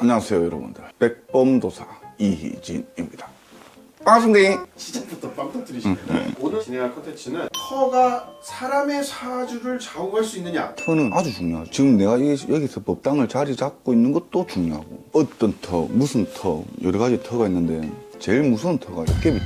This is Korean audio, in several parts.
안녕하세요 여러분들, 백범도사 이희진입니다. 반갑습니다. 시작부터 빵 터뜨리시네요. 오늘 진행할 컨텐츠는 터가 사람의 사주를 좌우할 수 있느냐. 터는 아주 중요하죠. 지금 내가 여기서 법당을 자리 잡고 있는 것도 중요하고, 어떤 터, 무슨 터, 여러 가지 터가 있는데 제일 무서운 터가 도깨비 터.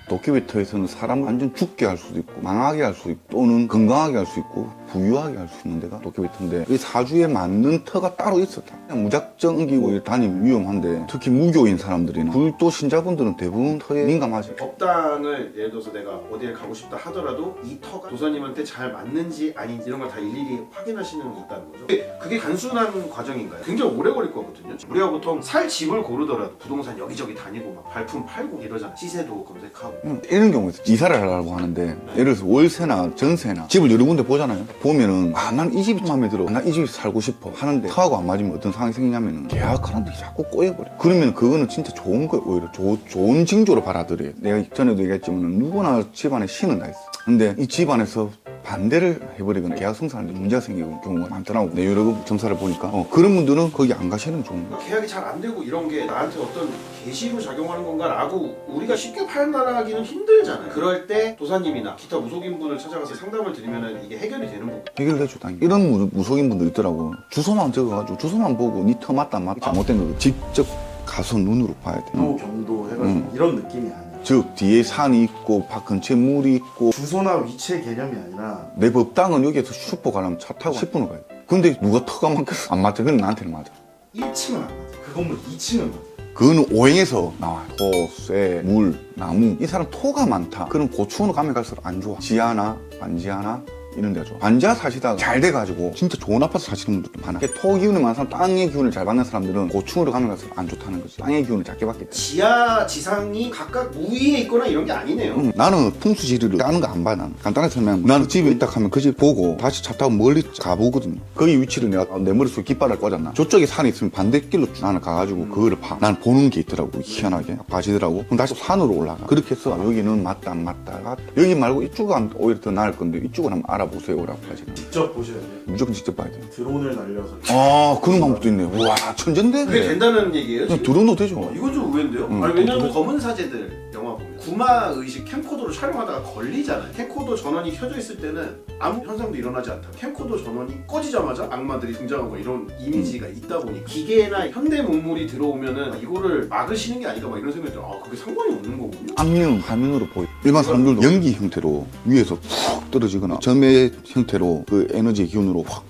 도깨비 터에서는 사람 완전 죽게 할 수도 있고, 망하게 할 수도 있고, 또는 건강하게 할 수 있고, 부유하게 할 수 있는 데가 도깨비 터인데, 이 사주에 맞는 터가 따로 있었다. 그냥 무작정 옮기고 다니면 위험한데, 특히 무교인 사람들이나 불도 신자분들은 대부분 터에 민감하지. 법당을 예를 들어서 내가 어디에 가고 싶다 하더라도 이 터가 도사님한테 잘 맞는지 아닌지 이런 걸 다 일일이 확인하시는 게 있다는 거죠. 그게 단순한 과정인가요? 굉장히 오래 걸릴 거거든요. 우리가 보통 살 집을 고르더라도 부동산 여기저기 다니고 막 발품 팔고 이러잖아. 시세도 검색하고. 이런 경우에서 이사를 하려고 하는데, 예를 들어서 월세나 전세나 집을 여러 군데 보잖아요. 보면은 난 이 집이 마음에 들어, 난 이 집에 살고 싶어 하는데 터하고 안 맞으면 어떤 상황이 생기냐면은 계약하는 데 자꾸 꼬여버려. 그러면 그거는 진짜 좋은 거예요. 오히려 좋은 징조로 받아들여요. 내가 전에도 얘기했지만 누구나 집안에 신은 다 있어. 근데 이 집안에서 반대를 해버리거나 계약 성사하는데 문제가 생기는 경우가 많더라고. 내 여러 점사를 보니까 그런 분들은 거기 안 가시는 게 좋은 거야. 계약이 잘 안 되고 이런 게 나한테 어떤 계시로 작용하는 건가라고 우리가 쉽게 판단하기는 힘들잖아요. 그럴 때 도사님이나 기타 무속인 분을 찾아가서 상담을 드리면 이게 해결이 되는 거고. 해결해줘, 당연히. 이런 무속인 분들 있더라고. 주소만 적어가지고 주소만 보고 니 터 맞다 안 맞다 잘못된 거 직접 가서 눈으로 봐야 돼. 경도 해가지고 이런 느낌이 아니야. 즉 뒤에 산이 있고 밭 근처에 물이 있고. 주소나 위치의 개념이 아니라 내 법당은 여기에서 슈퍼 가려면 차 타고 10분을 가야 돼. 근데 누가 터가 맞겠어? 안 맞아. 그건 나한테는 맞아. 1층은 안 맞아. 그 건물 2층은 맞아. 그거는 오행에서 나와요. 토, 쇠, 물, 나무. 이 사람 토가 많다. 그럼 고추원으로 가면 갈수록 안 좋아. 지하나 반지하나 이런 데가 좋아. 반지하 사시다가 잘 돼가지고 진짜 좋은 아파트 사시는 분들도 많아. 토 기운이 많은 사람, 땅의 기운을 잘 받는 사람들은 고충으로 가면 갈수록 안 좋다는 거지. 땅의 기운을 작게 받기 때문에. 지하, 지상이 각각 우위에 있거나 이런 게 아니네요. 나는 풍수지리를 까는 거 안 봐. 나는 간단하게 설명하면, 나는 집에 있다 하면 그 집 보고 다시 차 타고 멀리 가보거든요. 거기 위치를 내가 내 머릿속에 깃발을 꽂았나. 저쪽에 산이 있으면 반대길로 나는 가가지고 그거를 봐. 난 보는 게 있더라고. 희한하게 봐지더라고. 그럼 다시 산으로 올라가. 그렇게 해서 여기는 맞다 안 맞다. 여기 말고 이쪽은 오히려 더 나을 건데 이쪽은 한번 알아보세요라고 하지. 직접 보셔야 돼요. 무조건 직접 봐야 돼. 드론을 날려서 아, 그런 방법도 있네. 우와, 천재인데? 그게 된다는 얘기예요? 그냥 지금? 들어도 되죠. 이건 좀 의외인데요? 아니, 왜냐면 검은 사제들 영화 보면 구마의식 캠코더로 촬영하다가 걸리잖아요. 캠코더 전원이 켜져 있을 때는 아무 현상도 일어나지 않다. 캠코더 전원이 꺼지자마자 악마들이 등장하고 이런 이미지가 있다 보니 기계나 현대 문물이 들어오면은 이거를 막으시는 게 아닌가 막 이런 생각이 들어요. 아, 그게 상관이 없는 거군요. 악령 화면으로 보여. 일반 사람들도 연기 형태로 위에서 푹 떨어지거나 점의 형태로 그 에너지 기운으로 확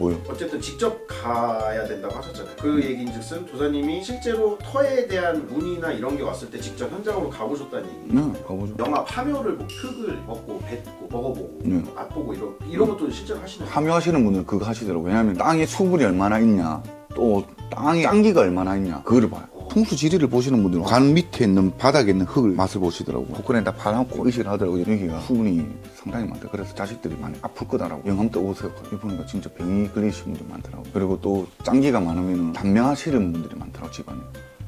보여. 어쨌든 직접 가야 된다고 하셨잖아요. 그 얘기인즉슨 도사님이 실제로 터에 대한 문의나 이런 게 왔을 때 직접 현장으로 가보셨다는 얘기. 네, 가보죠. 영화 파묘를 뭐 흙을 먹고 뱉고 먹어보고 네. 맛보고 이런 것도 실제로 하시나요? 참여하시는 분들은 그거 하시더라고요. 왜냐하면 땅에 수분이 얼마나 있냐, 또 땅에 짠기가 얼마나 있냐, 그거를 봐요. 풍수지리를 보시는 분들은 간 밑에 있는 바닥에 있는 흙을 맛을 보시더라고요. 복근에다 발라놓고 의식을 하더라고요. 여기가 수분이 상당히 많다. 그래서 자식들이 많이 아플 거다라고. 영암 떠오세요. 이보니까 진짜 병이 걸리시는 분들 많더라고요. 그리고 또 짠기가 많으면 단명하시는 분들이 많더라고요, 집안에.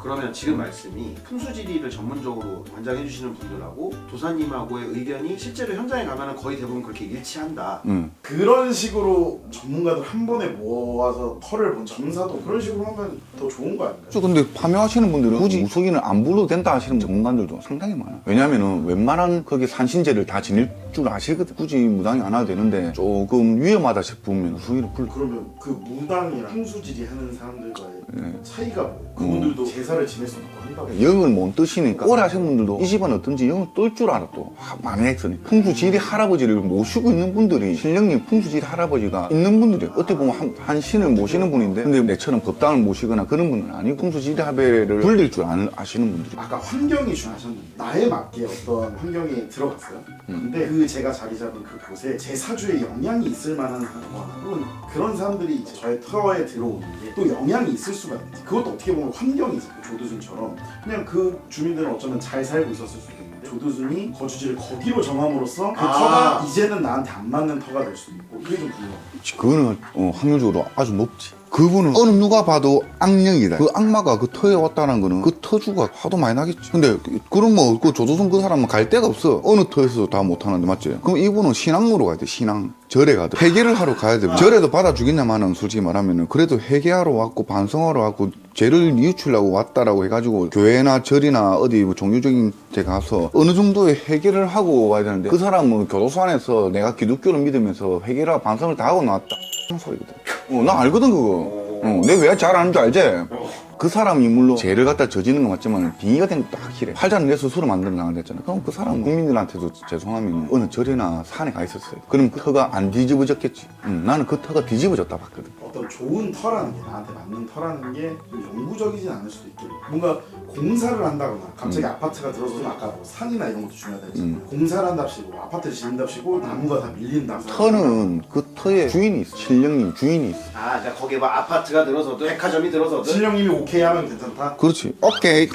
그러면 지금 말씀이 풍수지리를 전문적으로 관장해 주시는 분들하고 도사님하고의 의견이 실제로 현장에 가면 거의 대부분 그렇게 일치한다. 그런 식으로 전문가들 한 번에 모아서 털을 본 점사도 그런 식으로 하면 더 좋은 거 아닌가요? 그렇죠. 근데 파묘하시는 분들은 굳이 무속인을 안 불러도 된다 하시는 전문가들도 상당히 많아요. 왜냐면은 웬만한 거기 산신제를 다 지닐 줄 아시거든. 굳이 무당이 안 와도 되는데 조금 위험하다 싶으면 무속인을 불러. 그러면 그 무당이랑 풍수지리 하는 사람들과의 차이가 뭐예요? 그분들도 제사를 지낼 수 있고 한다고. 영을 못 뜨시니까 오래 하신 분들도 이 집안 어떤지 영을 뜰 줄 알아. 또 많이 했으니까. 풍수지리 할아버지를 모시고 있는 분들이, 신령님 풍수지리 할아버지가 있는 분들이 어떻게 보면 한 신을 모시는 분인데, 근데 내처럼 법당을 모시거나 그런 분은 아니고 풍수지리 하배를 불릴 줄 아시는 분들이. 아까 환경이 중요하셨는데 나에 맞게 어떤 환경이 들어갔어요. 근데 그 제가 자리 잡은 그곳에 제 사주에 영향이 있을 만한 거나 혹은 그런 사람들이 이제 저의 터에 들어오는 게 또 영향이 있을 수가 있는지, 그것도 어떻게 보면 환경이죠. 조두순처럼 그냥 그 주민들은 어쩌면 잘 살고 있었을 수도 있는데 조두순이 거주지를 거기로 정함으로써 그 터가 이제는 나한테 안 맞는 터가 될 수도 있고, 그게 좀 궁금해요. 그거는 확률적으로 아주 높지. 그분은 어느 누가 봐도 악령이다. 그 악마가 그 터에 왔다는 거는 그 터주가 화도 많이 나겠지. 근데 그럼 뭐 그 조조선 그 사람은 갈 데가 없어. 어느 터에서도 다 못하는데, 맞지? 그럼 이분은 신앙으로 가야 돼. 신앙. 절에 가야 돼. 회개를 하러 가야 돼. 절에도 받아주겠냐마는 솔직히 말하면은 그래도 회개하러 왔고 반성하러 왔고 죄를 뉘우치려고 왔다라고 해가지고 교회나 절이나 어디 뭐 종교적인 데 가서 어느 정도의 해결을 하고 와야 되는데 그 사람은 교도소 안에서 내가 기독교를 믿으면서 회개라 반성을 다 하고 나왔다 소리거든. 나 알거든 그거. 내가 왜 잘 아는 줄 알지? 그 사람이 물론 죄를 갖다 저지는 건 맞지만 빙의가 된 것도 확실해. 팔자는 내 스스로 만들어 나간댔잖아. 그럼 그 사람 국민들한테도 죄송하면 어느 절이나 산에 가 있었어요. 그럼 그 터가 안 뒤집어졌겠지. 나는 그 터가 뒤집어졌다 봤거든. 어떤 좋은 터라는 게 나한테 맞는 터라는 게 영구적이진 않을 수도 있겠고 뭔가 공사를 한다거나 갑자기 아파트가 들어서면 아까 뭐 산이나 이런 것도 중요하다 했잖아요. 공사를 한답시고 아파트를 짓는답시고 나무가 다 밀린다. 터는 그 터에 주인이 있어. 신령님 주인이 있어. 아, 그러니까 거기에 막 아파트가 들어서도 백화점이 들어서도 신령님이 오케이 하면 괜찮다? 그렇지. 오케이.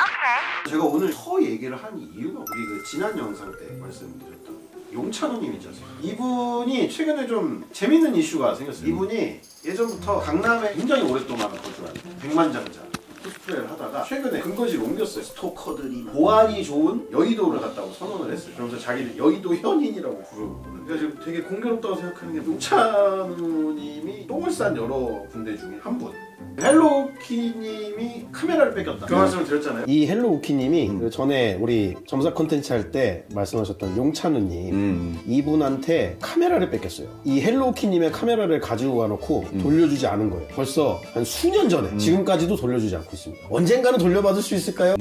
제가 오늘 터 얘기를 한 이유가 우리 그 지난 영상 때 말씀드렸던 용찬호님 있지 않습니까? 이분이 최근에 좀 재밌는 이슈가 생겼어요. 이분이 예전부터 강남에 굉장히 오랫동안 거주한 백만장자 코스프레를 하다가 최근에 근거지를 옮겼어요. 스토커들이 보안이 좋은 여의도를 갔다고 선언을 했어요. 그러면서 자기는 여의도 현인이라고 부르거든요. 그러니까 지금 되게 공교롭다고 생각하는 게 용찬호님이 똥을 싼 여러 군데 중에 한 분. 헬로우키님이 카메라를 뺏겼다. 그 말씀을 드렸잖아요. 이 헬로우키님이 그 전에 우리 점사 콘텐츠 할 때 말씀하셨던 용찬우님 이분한테 카메라를 뺏겼어요. 이 헬로우키님의 카메라를 가지고 가놓고 돌려주지 않은 거예요. 벌써 한 수년 전에 지금까지도 돌려주지 않고 있습니다. 언젠가는 돌려받을 수 있을까요?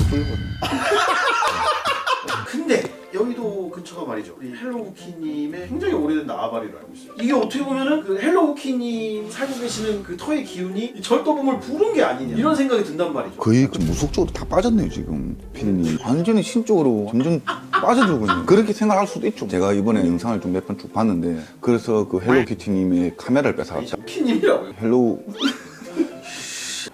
근데 여의도 근처가 말이죠. 우리 헬로우키님의 굉장히 오래된 나와바리로 알고 있어요. 이게 어떻게 보면은 그 헬로우키님 살고 계시는 그 터의 기운이 이 절도범을 부른 게 아니냐 이런 생각이 든단 말이죠. 거의 좀 무속적으로 다 빠졌네요 지금 피디님. 완전히 신적으로 점점 빠져들고 있네요. 그렇게 생각할 수도 있죠. 제가 이번에 영상을 좀 몇 번 쭉 봤는데 그래서 그 헬로키티님의 카메라를 뺏어갔죠. 키님이라고요.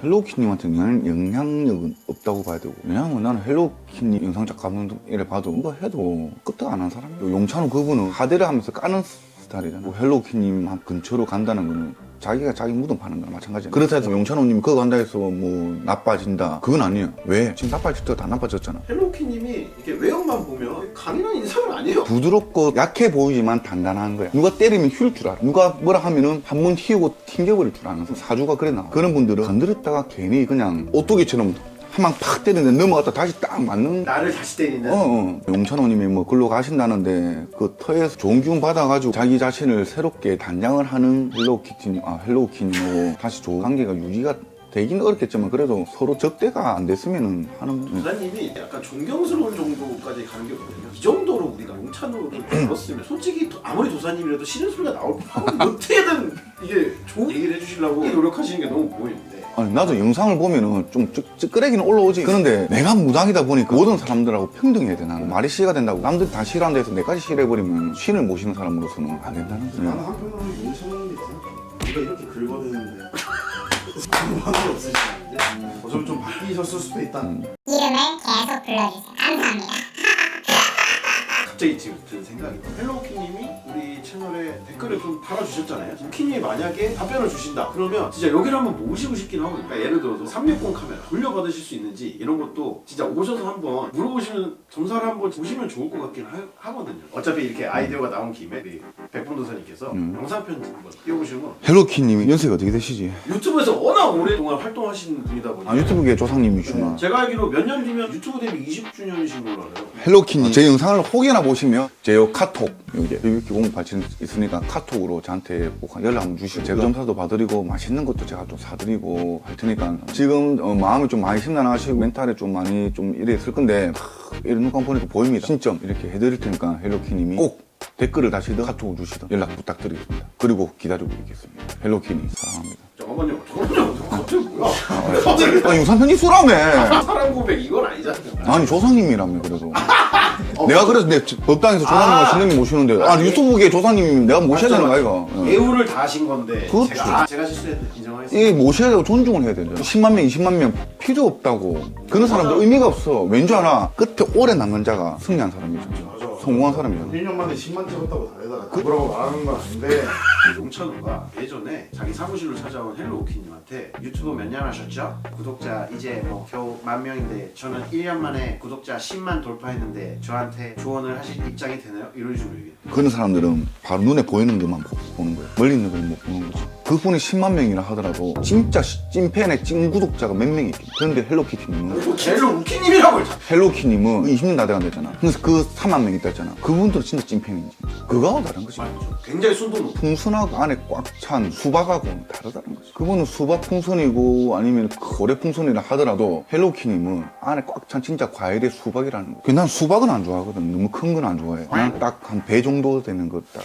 헬로우키님한테는 영향력은 없다고 봐야 되고, 왜냐하면 나는 헬로우키님 영상작 가문을 봐도 뭐 해도 끄떡 안 한 사람이에요. 용찬호 그분은 하대를 하면서 까는 스타일이잖아. 뭐 헬로우키님 근처로 간다는 거는 자기가 자기 무덤 파는 거랑 마찬가지야. 그렇다 해서 용찬호님이 그거 간다 해서 뭐 나빠진다 그건 아니에요. 왜? 지금 나빠질 때가 다 나빠졌잖아. 헬로우키님이 이렇게 외형만 보면 강인한 인상은 아니에요. 부드럽고 약해 보이지만 단단한 거야. 누가 때리면 휜 줄 알아. 누가 뭐라 하면은 한 번 휘우고 튕겨버릴 줄 아는 사주가 그래 나와. 그런 분들은 건드렸다가 괜히 그냥 오뚜기처럼 한 방 팍 때리는데 넘어갔다 다시 딱 맞는. 나를 다시 때리는. 용찬호님이 뭐 글로 가신다는데 그 터에서 좋은 기운 받아가지고 자기 자신을 새롭게 단장을 하는 헬로우키님하고 다시 좋은 관계가 유지가 되긴 어렵겠지만 그래도 서로 적대가 안 됐으면은 하는. 부사님이 약간 존경스러운 정도까지 가는 게 없거든요. 이 정도로 우리가 용찬호를 들었으면 솔직히 아무리 도사님이라도 싫은 소리가 나올 법하고 어떻게든 이게 좋은 얘기를 해주시려고 노력하시는 게 너무 보이는데. 아니 나도 영상을 보면은 좀 찌끄레기는 올라오지. 그런데 내가 무당이다 보니까 모든 사람들하고 평등해야 돼. 나는 말이 씨가 된다고 남들이 다 싫어한다 해서 내까지 싫어해버리면 신을 모시는 사람으로서는 안 된다는 거야. 나는 한편으로는 용찬호님이 있어. 우리가 이렇게 긁어대는데 아무 관계 없으시는데 어차피 좀 바뀌셨을 수도 있다. 이름을 계속 불러주세요. 감사합니다. 갑자기 지금 든 생각이 헬로우키님이 우리 채널에 댓글을 좀 달아주셨잖아요. 우키님이 만약에 답변을 주신다 그러면 진짜 여기를 한번 모시고 싶긴 하거든요. 그러니까 예를 들어서 360 카메라 돌려받으실 수 있는지 이런 것도 진짜 오셔서 한번 물어보시면 점사를 한번 보시면 좋을 것 같긴 하거든요. 어차피 이렇게 아이디어가 나온 김에 우리 백분도사님께서 영상 편집 한번 띄워보시면 헬로키님이 연세가 어떻게 되시지? 유튜브에서 워낙 오랫동안 활동하시는 분이다 보니까 유튜브계 조상님이시구나. 제가 알기로 몇 년 뒤면 유튜브 데뷔 20주년이신 걸로 알아요. 헬로키님 제 영상을 혹여나 보시면 제 카톡 여기 이렇게 공부받침 있으니까 카톡으로 저한테 꼭 연락 한번 주시고 제가 점사도 봐드리고 맛있는 것도 제가 좀 사드리고 할 테니까 지금 마음이 좀 많이 심란하시고 멘탈에 좀 많이 좀 이랬을 건데 이런 눈감 보니까 보입니다. 신점 이렇게 해드릴 테니까 헬로키님이 꼭 댓글을 다시든 카톡을 주시든 연락 부탁드리겠습니다. 그리고 기다리고 있겠습니다. 헬로키님 사랑합니다. 잠깐만요. 갑자기 뭐야? 영상 편집 수라며. 사랑 고백 이건 아니잖아요. 아니 조상님이라며 그래도. 내가 그래서 내 법당에서 조상님과 신령님 모시는데 유튜브계 조상님이면 내가 모셔야 되는 거 아이가. 예우를 다 하신 건데 그렇죠. 제가 실수했는데 인정하겠습니다. 이 모셔야 되고 존중을 해야 되죠. 10만 명, 20만 명 필요 없다고. 그런 사람들 의미가 없어. 왠지 알아? 끝에 오래 남는 자가 승리한 사람이죠. 성공한 사람이잖아. 1년 만에 10만 찍었다고 다르다가 그거라고 말하는 건 아닌데 용찬호가 예전에 자기 사무실로 찾아온 헬로우키님한테 유튜브 몇 년 하셨죠? 구독자 이제 뭐 겨우 10,000명인데 저는 1년 만에 구독자 10만 돌파했는데 저한테 조언을 하실 입장이 되나요? 이런 식으로 얘기해요. 그런 사람들은 바로 눈에 보이는 것만 보는 거예요. 멀리 있는 걸 못 보는 거지. 그분이 10만 명이라 하더라도 진짜 찐팬의 찐 구독자가 몇 명이 있겠지. 그런데 헬로키티님은 헬로 우키님이라고 했잖아. 헬로키님은 20년 다 돼간댔잖아. 그래서 그 3만 명 있다 했잖아. 그분들은 진짜 찐팬인지. 그거하고 다른 거지. 맞죠. 굉장히 순도 높고. 풍선하고 안에 꽉 찬 수박하고는 다르다는 거지. 그거는 수박 풍선이고 아니면 고래 풍선이라 하더라도 헬로키님은 안에 꽉 찬 진짜 과일의 수박이라는 거. 난 수박은 안 좋아하거든. 너무 큰 건 안 좋아해. 그냥 딱 한 배 정도 되는 것 딱.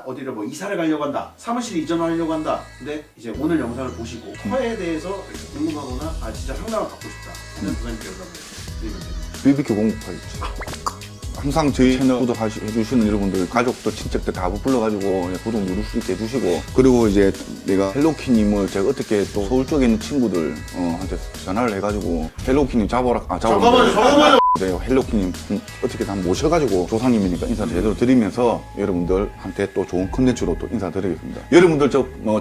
어디를 뭐 이사를 가려고 한다, 사무실 이전하려고 한다. 근데 이제 오늘 영상을 보시고 터에 대해서 궁금하거나 진짜 상담을 받고 싶다 하는 부장님께 연락을 드리면 됩니다. BBQ 공급하겠지. 항상 저희 채널 구독해주시는 여러분들, 가족들, 친척들 다 불러가지고 구독 누를 수 있게 해주시고, 그리고 이제 내가 헬로키님을 제가 어떻게 또 서울 쪽에 있는 친구들 한테 전화를 해가지고 헬로키님 잡아라. 잠깐만요. 네, 헬로키님 어떻게 다 모셔가지고 조상님이니까 인사 제대로 드리면서 여러분들한테 또 좋은 컨텐츠로 또 인사드리겠습니다. 여러분들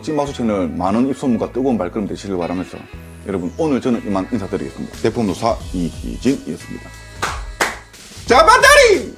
찐마수 채널 많은 입소문과 뜨거운 발걸음 되시길 바라면서 여러분 오늘 저는 이만 인사드리겠습니다. 대표노사 이희진이었습니다. 잡아다리!